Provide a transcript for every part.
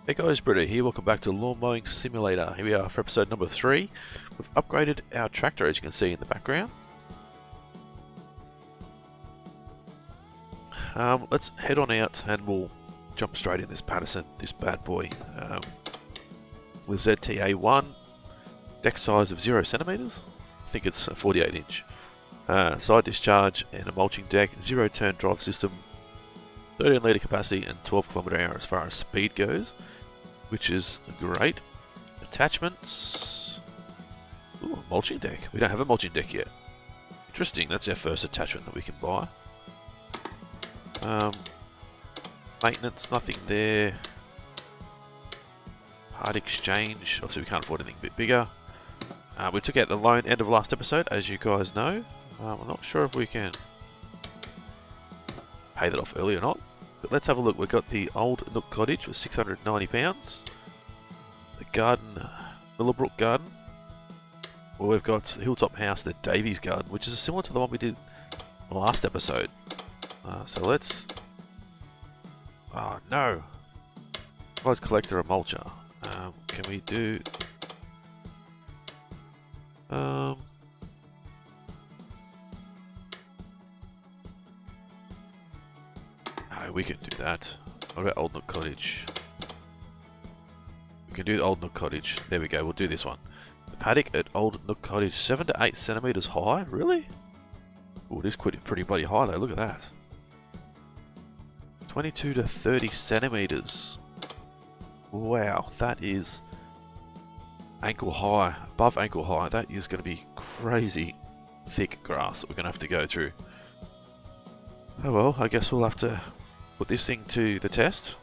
Hey guys, Britto here, welcome back to Lawn Mowing Simulator. Here we are for episode number 3. We've upgraded our tractor, as you can see in the background. Let's head on out and we'll jump straight in this Patterson, this bad boy. With ZTA1, deck size of 0 centimeters. I think it's a 48 inch. Side discharge and a mulching deck, 0 turn drive system, 13 litre capacity and 12 km/h as far as speed goes, which is great. Attachments. Ooh, a mulching deck. We don't have a mulching deck yet. Interesting, that's our first attachment that we can buy. Maintenance, nothing there. Part exchange, obviously we can't afford anything a bit bigger. We took out the loan end of last episode, as you guys know. I'm not sure if we can pay that off early or not. But let's have a look. We've got the old Nook Cottage with £690. The garden, Willowbrook Garden. Well, we've got the Hilltop House, the Davies Garden, which is similar to the one we did in the last episode. So let's... Oh, no! Prize Collector, a Mulcher. Can we do... No, we can do that. What about Old Nook Cottage? We can do the Old Nook Cottage. There we go, we'll do this one. The paddock at Old Nook Cottage, 7 to 8 centimeters high? Really? Oh, it is pretty bloody high though, look at that. 22 to 30 centimeters. Wow, that is ankle high, above ankle high. That is going to be crazy thick grass that we're going to have to go through. Oh well, I guess we'll have to put this thing to the test.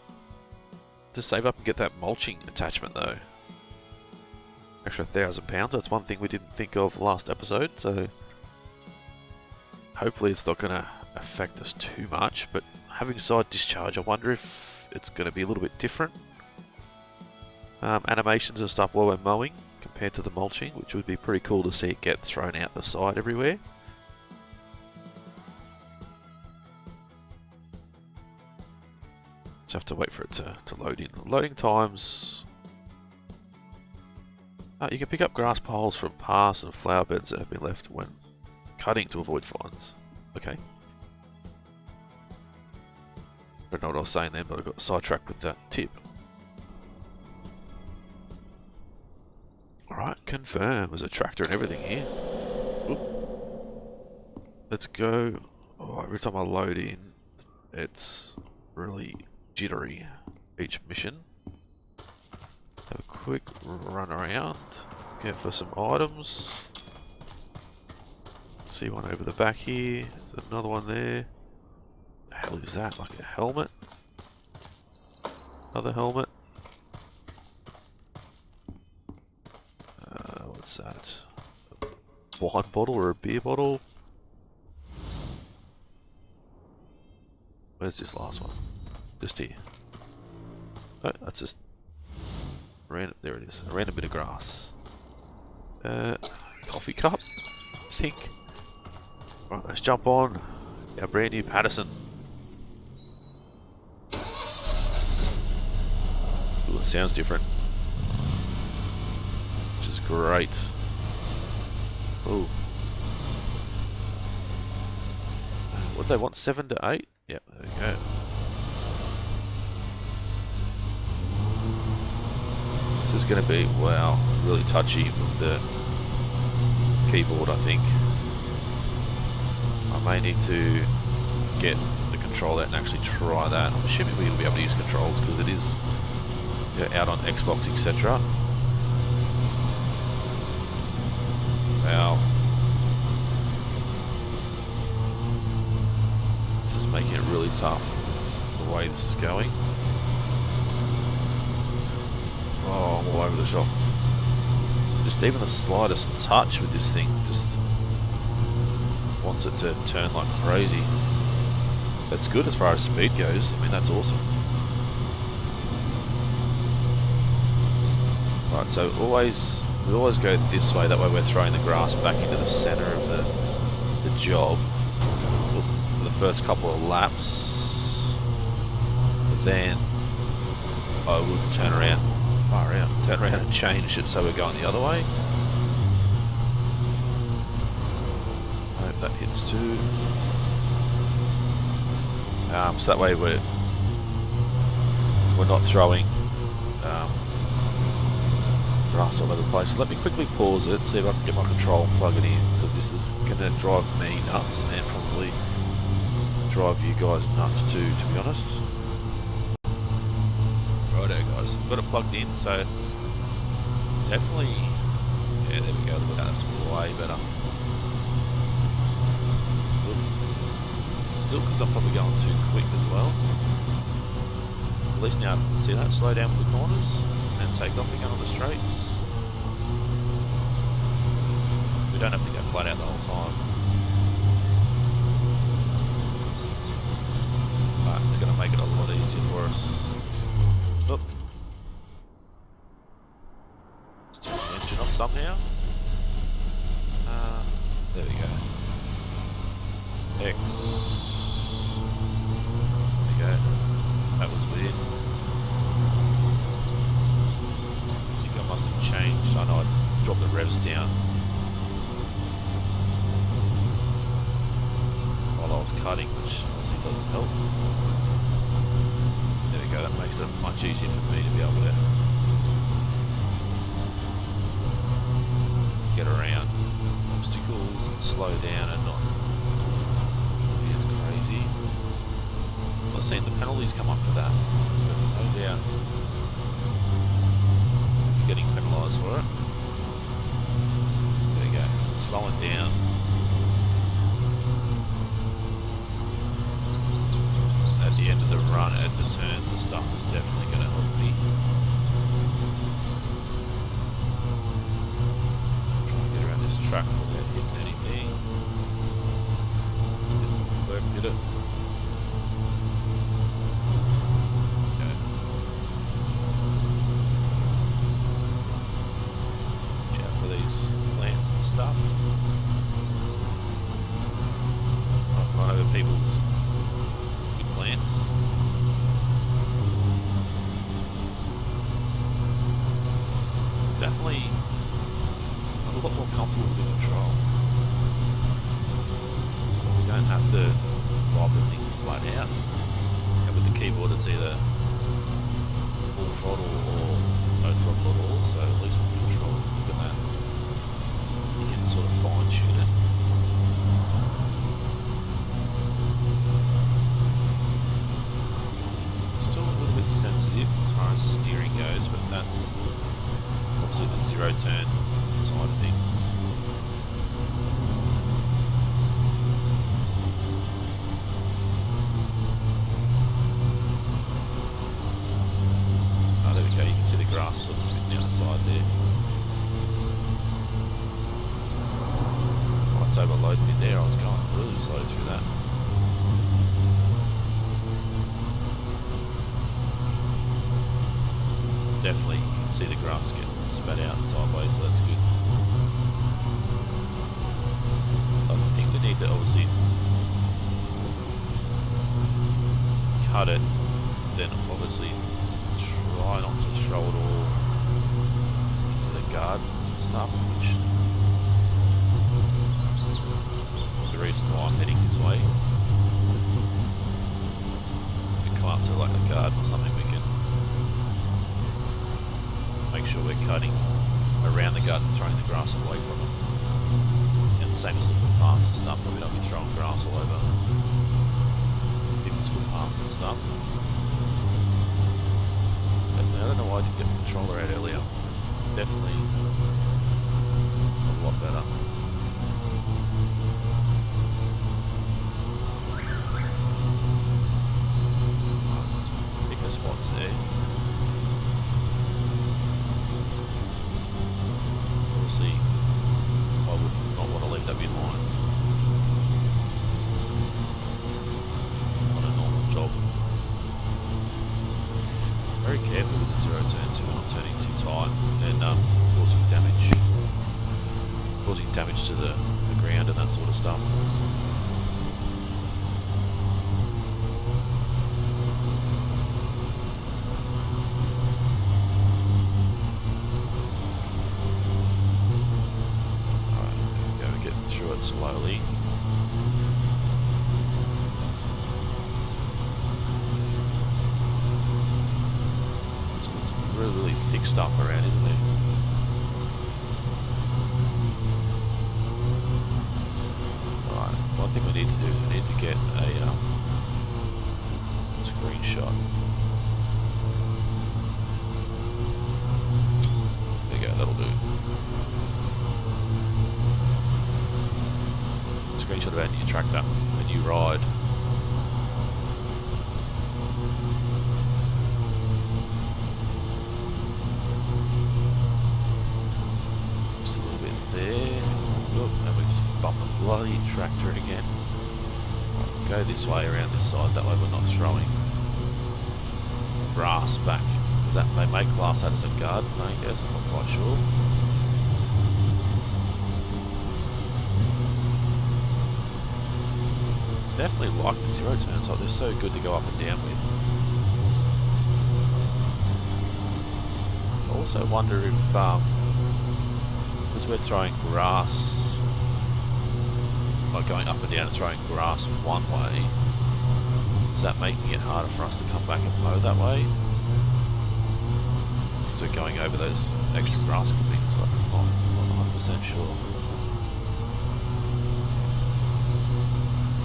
To save up and get that mulching attachment though. Extra £1,000, that's one thing we didn't think of last episode, so hopefully it's not going to affect us too much, but having side discharge, I wonder if it's going to be a little bit different. Animations and stuff while we're mowing compared to the mulching, which would be pretty cool to see it get thrown out the side everywhere. Just have to wait for it to load in. Loading times... you can pick up grass piles from paths and flower beds that have been left when cutting to avoid fines. Okay. Don't know what I was saying then, but I got sidetracked with that tip. Alright, confirm. There's a tractor and everything here. Oop. Let's go. Oh, every time I load in, it's really jittery, each mission. Have a quick run around, get for some items. See one over the back here, there's another one there. The hell is that, like a helmet? Another helmet. What's that? A wine bottle or a beer bottle? Where's this last one? Just here. Oh, that's just random. There it is. A random bit of grass. Coffee cup, I think. Right, let's jump on our brand new Patterson. Ooh, it sounds different. Which is great. Ooh. What do they want? 7 to 8? Yep, there we go. This is going to be, wow, really touchy with the keyboard, I think. I may need to get the controller out and actually try that. I'm assuming we're going to be able to use controls because it is, you know, out on Xbox, etc. Wow. This is making it really tough, the way this is going. Oh, I'm all over the shop. Just even the slightest touch with this thing just wants it to turn like crazy. That's good as far as speed goes. I mean, that's awesome. Right, so we always go this way. That way we're throwing the grass back into the center of the job for the first couple of laps. But then I would turn around, far out, turn around and change it so we're going the other way. Hope that hits too. So that way we're not throwing grass all over the place. So let me quickly pause it, see if I can get my control and plug it in, because this is going to drive me nuts and probably drive you guys nuts too, to be honest. Righto guys, got it plugged in, so definitely, yeah, there we go, look at that, that's way better. Good. Still, because I'm probably going too quick as well. At least now, see that, slow down with the corners and take off again on the straights. We don't have to go flat out the whole time. But it's going to make it a lot easier for us. Oop. Let's turn the engine off somehow. There we go. X. There we go. That was weird. I think I must have changed. I know I dropped the revs down while I was cutting, which obviously doesn't help. There we go, that makes it much easier for me to be able to get around obstacles and slow down and not be as crazy. I've seen the penalties come up for that, but no doubt you're getting penalised for it. There we go, slowing down. At the end of the run, at the turn, the stuff is definitely going to help me. Trying to get around this track without hitting anything. Didn't work, did it? Okay. Watch out for these plants and stuff. Not run over people's plants. Definitely a lot more comfortable with the control. You don't have to lob the thing flat out. And with the keyboard it's either full throttle or no throttle at all, so at least with the control you can sort of fine tune it. Sensitive as far as the steering goes, but that's obviously the zero turn side of things. Oh, there we go, you can see the grass sort of spitting down the side there. Oh, it's overloaded in there, I was going really slow through that. Definitely, you can see the grass getting spat out sideways, so that's good. I think we need to obviously cut it, then obviously try not to throw it all into the garden and stuff, which is the reason why I'm heading this way. If we come up to like a garden or something, we can make sure we're cutting around the garden, throwing the grass away from it. And the same as the footpaths and stuff, we don't be throwing grass all over people's footpaths and stuff. But I don't know why I didn't get the controller out earlier. It's definitely a lot better. Bigger spots there. Obviously, I would not want to leave that behind on a normal job. Very careful with the zero turn too, not turning too tight and causing damage to the ground and that sort of stuff. it slowly. It's really thick stuff around, isn't there? Right, one thing we need to do is we need to get a screenshot. There you go, that'll do. Screenshot of our new tractor, a new ride. Just a little bit there. Look, and we just bump the bloody tractor again. Go this way around this side, that way we're not throwing grass back. That they make glass out as a garden, I guess, I'm not quite sure. Definitely like the zero turns, like they're so good to go up and down with. I also wonder if, because we're throwing grass, like going up and down and throwing grass one way, is that making it harder for us to come back and mow that way? Because we're going over those extra grass clippings, like I'm not 100% sure.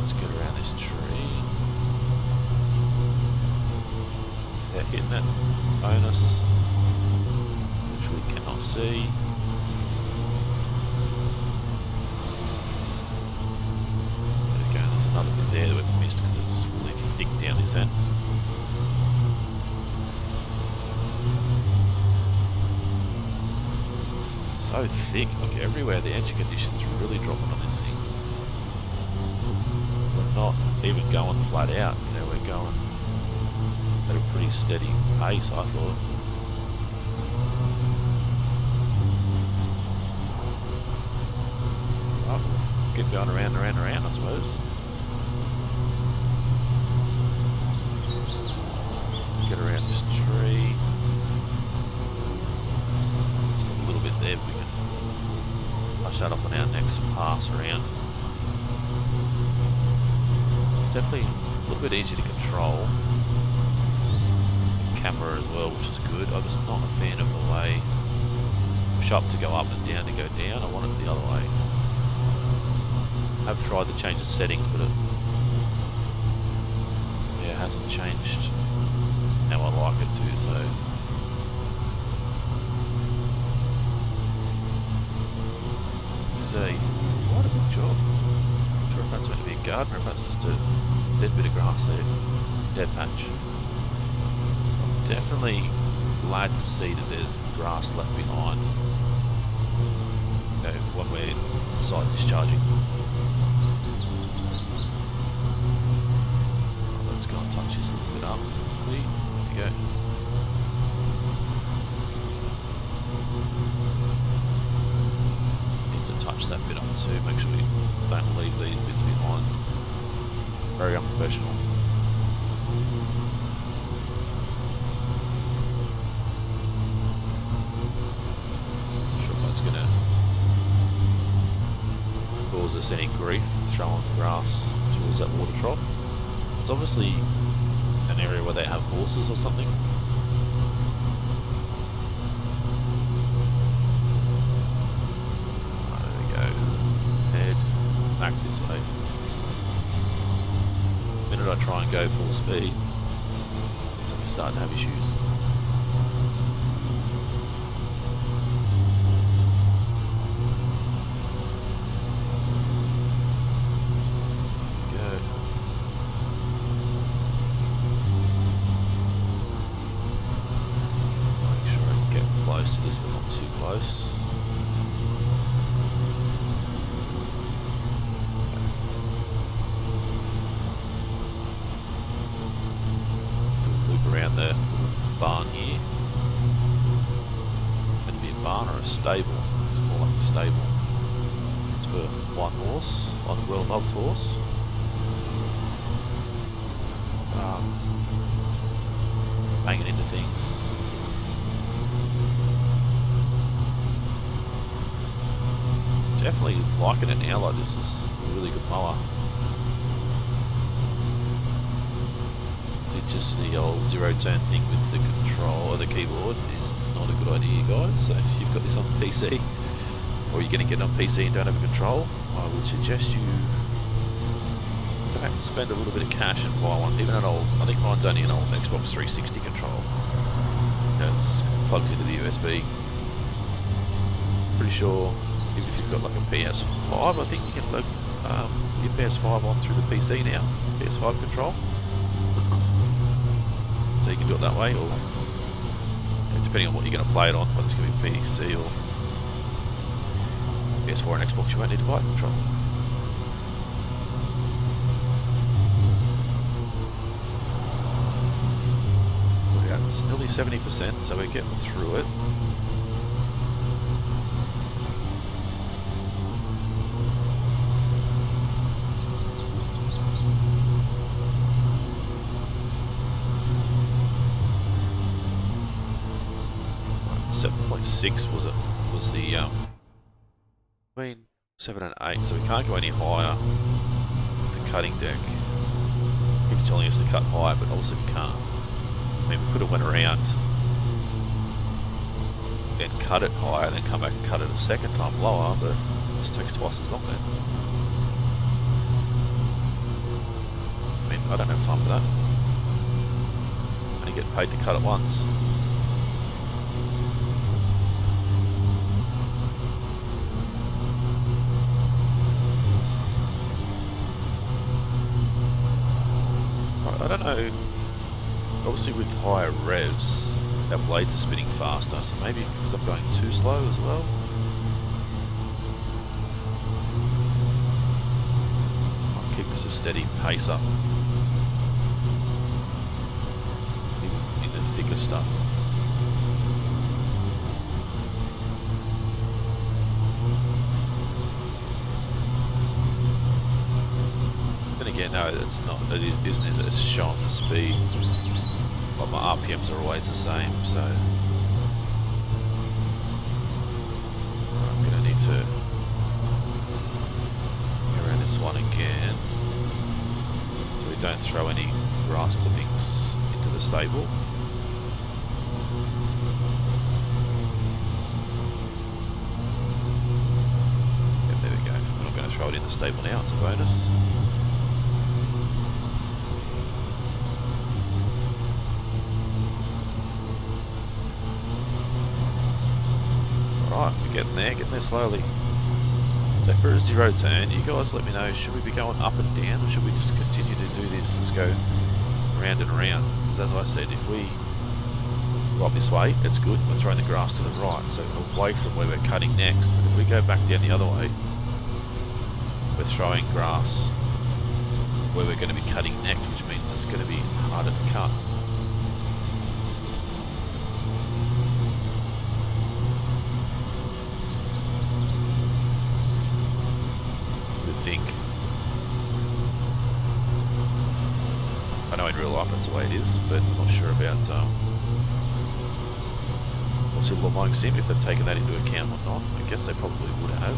Let's get around this tree. Yeah, hitting that bonus, which we cannot see. Another bit there that we've missed because it was really thick down this end. So thick, look everywhere, the engine condition's really dropping on this thing. We're not even going flat out, you know, we're going at a pretty steady pace, I thought. Well, keep going around and around and around, I suppose. Get around this tree. Just a little bit there, but we can push that up on our next pass around. It's definitely a little bit easier to control. The camera as well, which is good. I'm just not a fan of the way push up to go up and down to go down. I want it the other way. I've tried to change the settings, but it hasn't changed how I like it to, so it's quite a big job. I'm not sure if that's meant to be a garden or if that's just a dead bit of grass there, dead patch. I'm definitely glad to see that there's grass left behind, you know, when we're inside discharging. Let's go and touch this a little bit up. There you go. Need to touch that bit up too, make sure we don't leave these bits behind. Very unprofessional. Not sure if that's going to cause us any grief throwing grass towards that water trough. It's obviously an area where they have horses or something. There we go. Head back this way. The minute I try and go full speed, we start to have issues. To this, but not too close. Let's do a loop around the barn here. Meant to be a barn or a stable. It's more like a stable. It's for one horse, one well-loved horse. Banging into things. definitely liking it now. Like, this is a really good mower. Just the old zero turn thing with the control or the keyboard is not a good idea, guys. So if you've got this on PC, or you're going to get it on PC and don't have a control, I would suggest you perhaps spend a little bit of cash and buy one. Even an old, I think mine's only an old Xbox 360 control. You know, it just plugs into the USB. Pretty sure even if you've got like a PS5, I think you can plug your PS5 on through the PC now. PS5 control. So you can do it that way, or depending on what you're going to play it on, whether it's going to be PC or PS4 and Xbox, you won't need to buy a control. It's nearly 70%, so we're getting through it. Was it? Was the between 7 and 8, so we can't go any higher. The cutting deck keeps telling us to cut higher, but obviously we can't. I mean, we could have went around and cut it higher, then come back and cut it a second time lower, but this takes twice as long then. I mean, I don't have time for that. I only get paid to cut it once. I don't know, obviously with higher revs, our blades are spinning faster, so maybe because I'm going too slow as well. I'll keep this a steady pace up in the thicker stuff. Again, no, it's not. It isn't. Is it? It's just showing the speed. But my RPMs are always the same, so I'm gonna need to go around this one again, so we don't throw any grass clippings into the stable. Yep, there we go. I'm not going to throw it in the stable now. It's a bonus. Right, we're getting there slowly. So for a zero turn, you guys let me know, should we be going up and down, or should we just continue to do this? Let's go round and round. Because as I said, if we go up this way, it's good. We're throwing the grass to the right, so away from where we're cutting next. But if we go back down the other way, we're throwing grass where we're going to be cutting next, which means it's going to be harder to cut. Think. I know in real life that's the way it is, but I'm not sure about what's the mowing sim, if they've taken that into account or not. I guess they probably would have.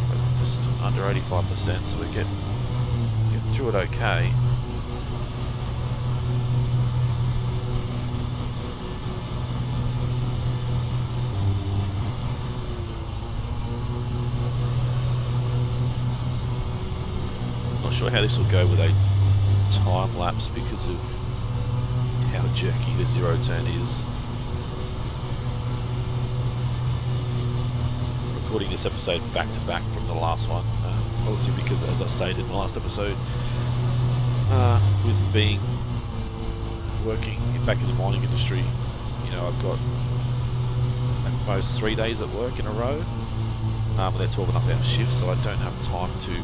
But just under 85%, so we get through it okay. Sure how this will go with a time lapse because of how jerky the zero turn is. Recording this episode back to back from the last one, obviously because, as I stated in the last episode, with working back in the mining industry, you know, I've got at most 3 days at work in a row, and they're 12.5-hour shifts, so I don't have time to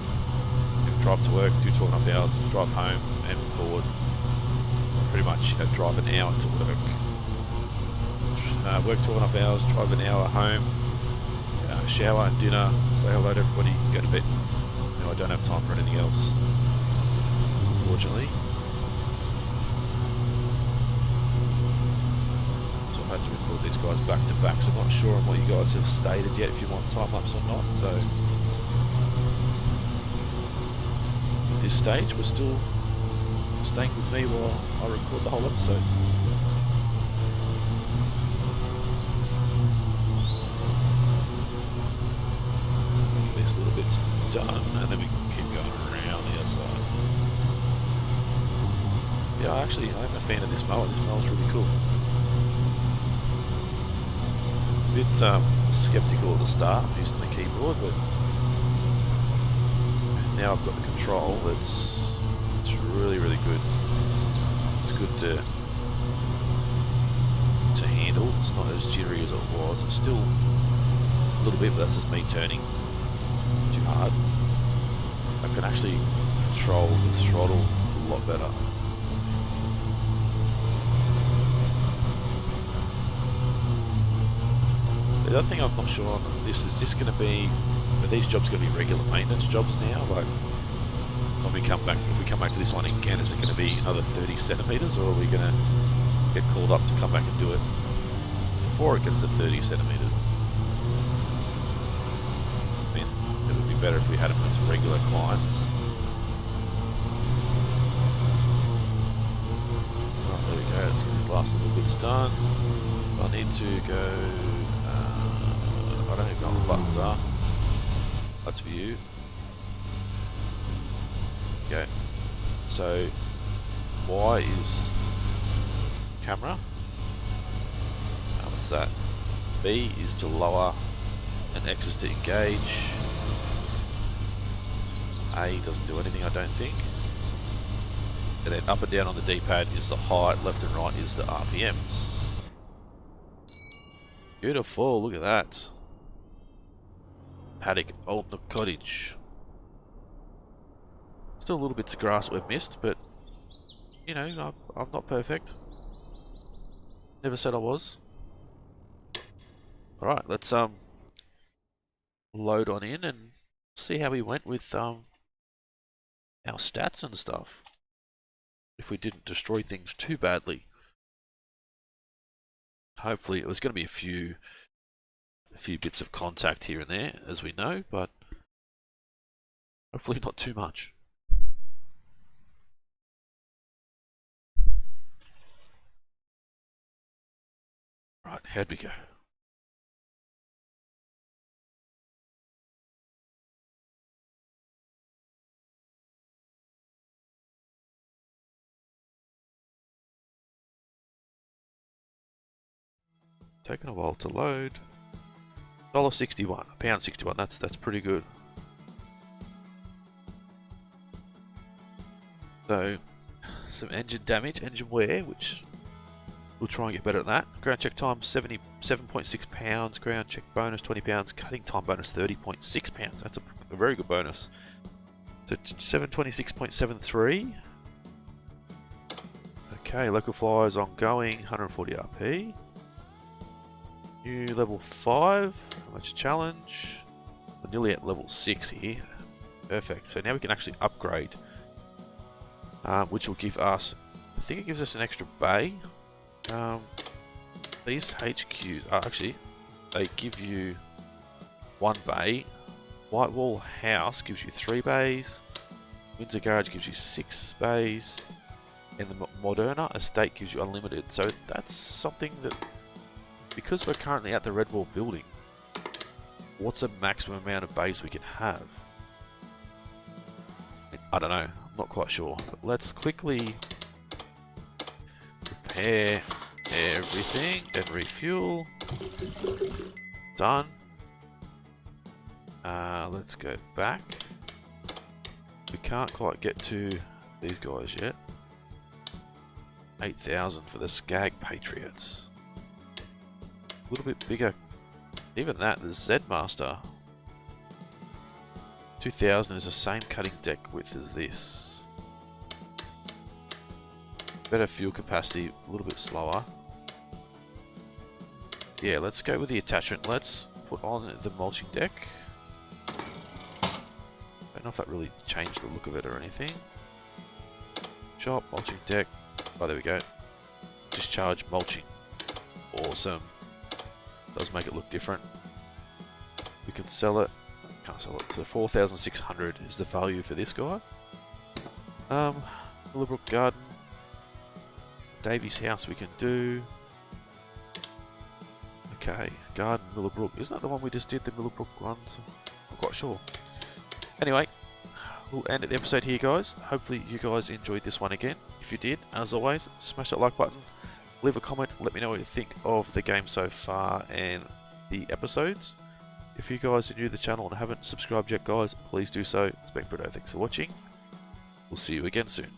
drive to work, do 12.5 hours, drive home and record. Pretty much, you know, drive an hour to work. Work 12.5 hours, drive an hour home, shower and dinner, say hello to everybody, go to bed. You know, I don't have time for anything else, unfortunately. So I had to record these guys back to back, so I'm not sure on what you guys have stated yet, if you want time lapse or not. So at this stage, we're still staying with me while I record the whole episode. These little bits done, and then we can keep going around the outside. Yeah, actually, I'm a fan of this mower. This mower's really cool. A bit skeptical at the start using the keyboard, but now I've got the control. It's really, really good. It's good to handle. It's not as jittery as it was. It's still a little bit, but that's just me turning too hard. I can actually control the throttle a lot better. The other thing I'm not sure on this is this going to be, are these jobs going to be regular maintenance jobs now? Like when we come back, if we come back to this one again, is it going to be another 30 centimeters, or are we going to get called up to come back and do it before it gets to 30 centimeters? I mean, it would be better if we had them as regular clients. Right, there we go. Let's get these last little bits done. I need to go. I don't even know what the buttons are. That's for you. Okay. So Y is camera. What's that? B is to lower, and X is to engage. A doesn't do anything, I don't think. And then up and down on the D-pad is the height, left and right is the RPMs. Beautiful, look at that. Paddock, Old Nook Cottage. Still little bits of grass we've missed, but you know, I'm not perfect. Never said I was. Alright, let's load on in and see how we went with our stats and stuff. If we didn't destroy things too badly. Hopefully it was going to be a few bits of contact here and there, as we know, but hopefully not too much. Right, how'd we go? Taking a while to load. $1.61, £1.61. That's pretty good. So, some engine damage, engine wear, which we'll try and get better at that. Ground check time 77.6 pounds. Ground check bonus 20 pounds. Cutting time bonus 30.6 pounds. That's a very good bonus. So 726.73. Okay, local flyers ongoing, 140 RP. New level 5, much challenge. We're nearly at level 6 here. Perfect. So now we can actually upgrade, which will give us, I think it gives us an extra bay. These HQs are actually, they give you 1 bay. White Wall House gives you 3 bays. Windsor Garage gives you 6 bays. And the Moderna Estate gives you unlimited. So that's something that, because we're currently at the Red Wall building, what's the maximum amount of bays we can have? I don't know. I'm not quite sure. But let's quickly repair everything and refuel. Done. Let's go back. We can't quite get to these guys yet. 8,000 for the Skag Patriots. A little bit bigger. Even that, the Z Master. 2,000 is the same cutting deck width as this. Better fuel capacity, a little bit slower. Yeah, let's go with the attachment. Let's put on the mulching deck. I don't know if that really changed the look of it or anything. Shop, mulching deck. Oh, there we go. Discharge mulching. awesome. Does make it look different. We can sell it. Can't sell it. So 4,600 is the value for this guy. Willowbrook Garden. Davy's house we can do. Okay, Garden, Willowbrook. Isn't that the one we just did, the Willowbrook ones? I'm quite sure. Anyway, we'll end the episode here, guys. Hopefully you guys enjoyed this one again. If you did, as always, smash that like button. Leave a comment. Let me know what you think of the game so far and the episodes. If you guys are new to the channel and haven't subscribed yet, guys, please do so. It's been Britto. Thanks for watching. We'll see you again soon.